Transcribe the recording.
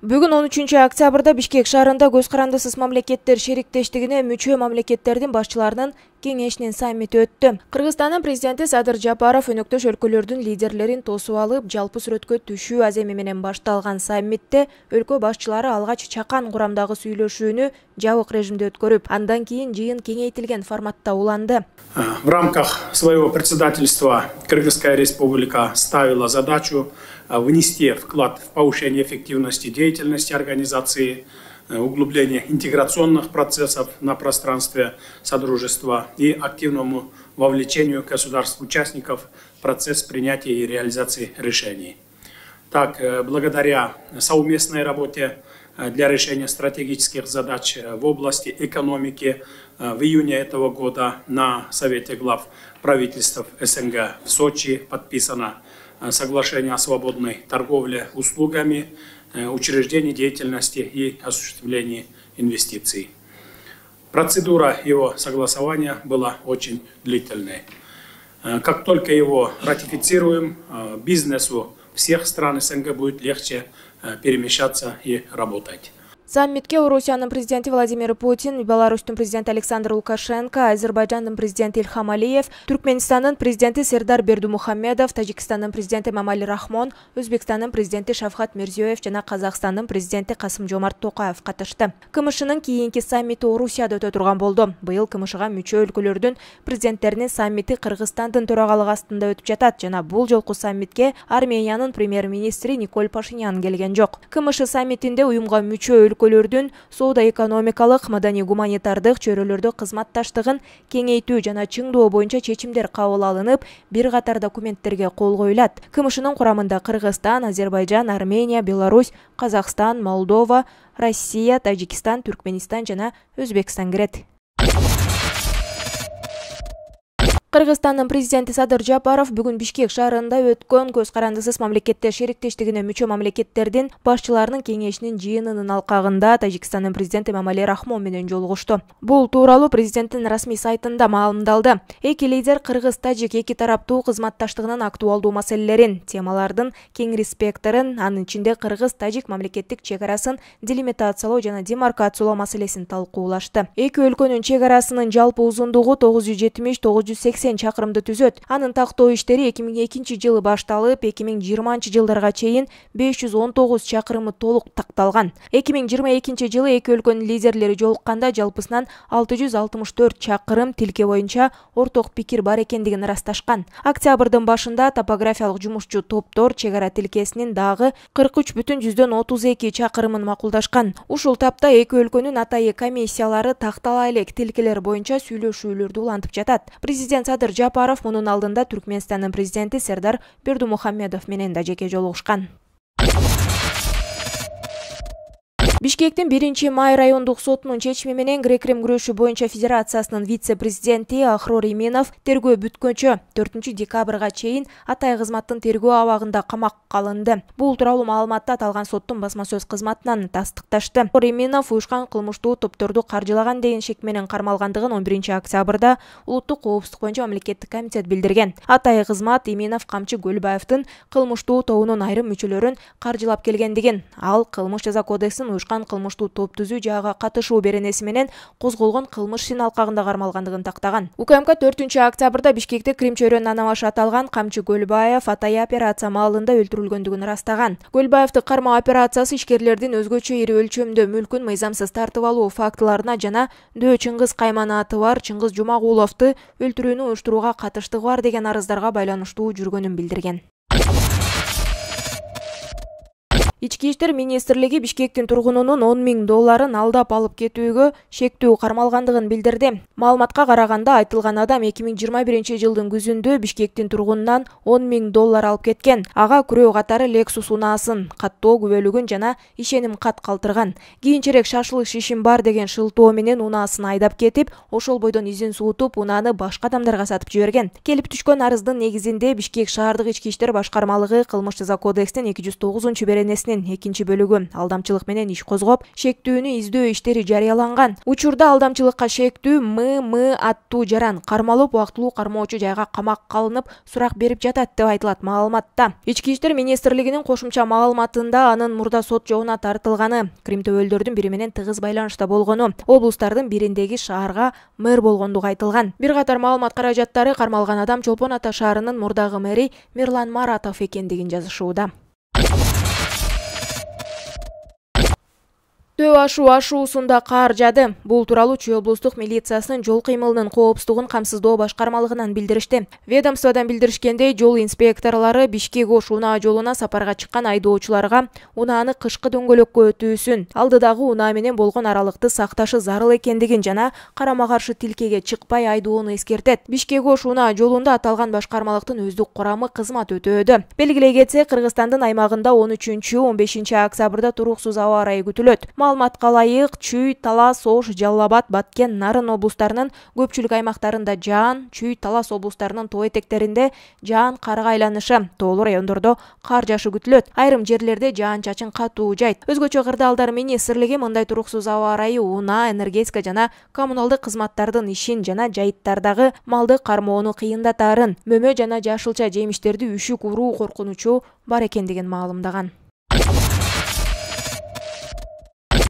Бүгүн 13-октябрда Бишкек шаарында көз карандысыз мамлекеттер шериктештигине мүчө мамлекеттердин башчыларынын кеңешинин саммити өттү. Кыргызстандын президенти Садыр Жапаров өнөктөш өлкөлөрдүн лидерлерин тосуп алып, жалпы сүрөткө түшүү аземи менен башталган саммитте өлкө башчылары алгач чакан курамдагы сүйлөшүүнү жабык режимде өткөрүп, андан кийин жыйын кеңейтилген форматта уланды. В рамках своего председательства Кыргызская республика ставила задачу внести вклад в повышение эффективности деятельности организации, углубление интеграционных процессов на пространстве Содружества и активному вовлечению государств-участников в процесс принятия и реализации решений. Так, благодаря совместной работе для решения стратегических задач в области экономики в июне этого года на Совете глав правительств СНГ в Сочи подписано соглашение о свободной торговле услугами, учреждении деятельности и осуществлении инвестиций. Процедура его согласования была очень длительной. Как только его ратифицируем, бизнесу всех стран СНГ будет легче перемещаться и работать. Саммитке Орусиянын президенти Владимир Путин, Беларустун президенти Александр Лукашенко, Азербайджандын президенти Ильхам Алиев, Түркменистанын президенти Сердар Бердумухамедов, Тажикстандын президенти Эмомали Рахмон, Өзбекстандын президенти Шавкат Мирзиёев жана Казакстандын президенти Касым-Жомарт Токаев катышты. КМШнын кийинки саммити Орусияда өтө турган болду. Быйыл КМШга мүчө өлкөлөрдүн президенттеринин саммити Кыргызстандын төрагалыгы астында өтүп жатат жана бул жолку саммитке Армениянын премьер-министри Николь Пашинян келген жок. КМШ саммитинде уюмга мүчө өлкөлөрдүн соода-экономикалык, маданий-гуманитардык чөйрөлөрдө кызматташтыгын кеңейтүү жана чыңдоо боюнча чечимдер кабыл алынып, бир катар документтерге кол коюлат. КМШнын курамында Кыргызстан, Азербайджан, Армения, Беларусь, Казакстан, Молдова, Россия, Тажикстан, Түркменистан жана Өзбекстан кирет. Кыргызстандын президенти Садыр Жапаров бүгүн Бишкек шаарында өткөн көз карандысыз мамлекеттер шериктештигине мүчө мамлекеттердин башчыларынын кеңешинин жыйынынын алкагында Тажикстандын президенти Эмомали Рахмон менен жолугушту. Бул тууралуу президенттин расмий сайтында маалымдалды. Эки лидер кыргыз-тажик эки тараптуу кызматташтыгынын актуалдуу маселелерин, темалардын кеңири спектрин, анын ичинде кыргыз-тажик мамлекеттик чек арасын делимитациялоо жана демаркациялоо маселесин талкуулашты. Эки өлкөнүн чек арасынын жалпы узундугу 970-980 чакырымды түзөт. Анын тактоо иштери 2002 жылы башталып, 2020 жылдарга чейин 519 чакырымы толук такталган. 2022 жылы эки өлкөнүн лидерлери жолукканда жалпысынан 664 чакырым тилке боюнча орток пикир бар экендигин ырасташкан. Октябрдын башында топографиялык жумушчу топтор чек ара тилкесинин дагы 43,32 чакырымын макулдашкан. Ушул тапта эки өлкөнүн атайы комиссиялары тактала элек тилкелер боюнча сүйлөшүүлөрдү улантып жатат. Президент Садыр Жапаров мунун алдында Түркменистанын президенти Сердар Бердумухамедов менен да жеке жолугушкан. Бишкектин 1-май райондук сотунун чечими менен грек-рим күрөшү боюнча федерациясынын вице-президенти Ахрор Иминов тергөө бүткөнчө 4-декабрга чейин атай кызматтын тергөө абагында камакка алынды. Бул тууралуу маалыматты аталган соттун басма сөз кызматынан тастыкташты. Ахрор Иминов уюшкан кылмыштуу топторду каржылаган деген шек менен кармалгандыгын 11-октябрда улуттук коопсуздук боюнча мамлекеттик комитет билдирген. Атай кызмат Иминов Камчы Гөлбаевдин кылмыштуу тобунун айрым мүчөлөрүн каржылап келгендигин, ал кылмыш жаза кодексин уюшкан кылмыштуу топ түзүү жагы катышуу беренеси менен козголгон кылмыш ишинин алкагында кармалгандыгын тактаган. УКМК 4-октябрда Бишкекте Крим чөйрөнүн анабашы аталган Камчы Гөлбаев атай операция маалында өлтүрүлгөндүгүн ырастаган. Гөлбаевди кармоо операциясы ишкерлердин өзгөчө ири өлчөмдө мүлкүн мыйзамсыз тартып алуу фактыларына жана Дөө Чыңгыз Кайманаты бар Чыңгыз Жумагуловду өлтүрүүнү уюштурууга катыштыгы бар деген арыздарга байланыштуу жүргөнүн билдирген. Ички иштер министрлиги Бишкектин тургунунун $10.000 алдап алып кетүүгө шектүү кармалгандыгын билдирди. Маалыматка караганда айтылган адам 2021 жылдын күзүндө Бишкектин тургунунан $10.000 алып кеткен. Ага күрөө катары Lexus унаасын, каттоо күбөлүгүн жана ишеним кат калтырган. Кийинчерээк шашылыш ишим бар деген шылтоо менен унаасын айдап кетип, ошол бойдон изин суутуп, унааны башка адамдарга сатып жиберген. Келип түшкөн арыздын негизинде Бишкек шаардык ички иштер башкармалыгы кылмыш жаза кодексинин 209 беренесине маселесинин экинчи бөлүгү. Алдамчылык менен иш козгоп, шектүүнү издөө иштери жарыяланган. Учурда алдамчылыкка шектүү ММ аттуу жаран кармалып, убактылуу кармоочу жайга камакка калынып, сурак берип жатат деп айтылат маалыматта. Ички иштер министрлигинин кошумча маалыматында анын мурда сот жобуна тартылганы, Крим төбөлдөрдүн бири менен тыгыз байланышта болгону, облустардын бириндеги шаарга мэр болгондугу айтылган. Бир катар маалымат каражаттары кармалган адам Чолпон Ата шаарынын мурдагы мэри Мирлан Маратов экендигин жазышууда. Төө ашуусунда кар жады. Бул тууралуу Чүй облустук милициясынын жол кыймылынын коопсуздугун камсыздоо башкармалыгынан билдиришти. Ведомстводан билдиришкендей, жол инспекторлору Бишкек-Ош унаа жолуна сапарга чыккан айдоочуларга унааны кышкы дөңгөлөккө өтүүсүн, алдыдагы унаа менен болгон аралыкты сакташы зарыл экендигин жана карама каршы тилкеге чыкпай айдоону эскертет. Бишкек-Ош унаа жолунда аталган башкармалыктын өздүк курамы кызмат өтөөдө. Белгилей кетсек, Кыргызстандын аймагында 13-15 октябрда туруксуз аба ырайы күтүлөт. Маалыматка ылайык, Чүй, Талас, Ош, Жалал Абад, Баткен, Нарын облустарынын көпчүлүк аймактарында жаан, Чүй, Талас облустарынын тоо этектеринде жаан карга айланышы, тоолуу райондордо кар жаашы күтүлөт. Айрым жерлерде жаан-чачын катуу жайт. Өзгөчө Кырдаалдар министрлиги мындай туруксуз аба ырайы унаа, энергетика жана коммуналдык кызматтардын ишин жана жайыттардагы малды кармоону кыйындатаарын, мөмө жана жашылча жемиштерди үшүк уруу коркунучу бар экендигин маалымдаган.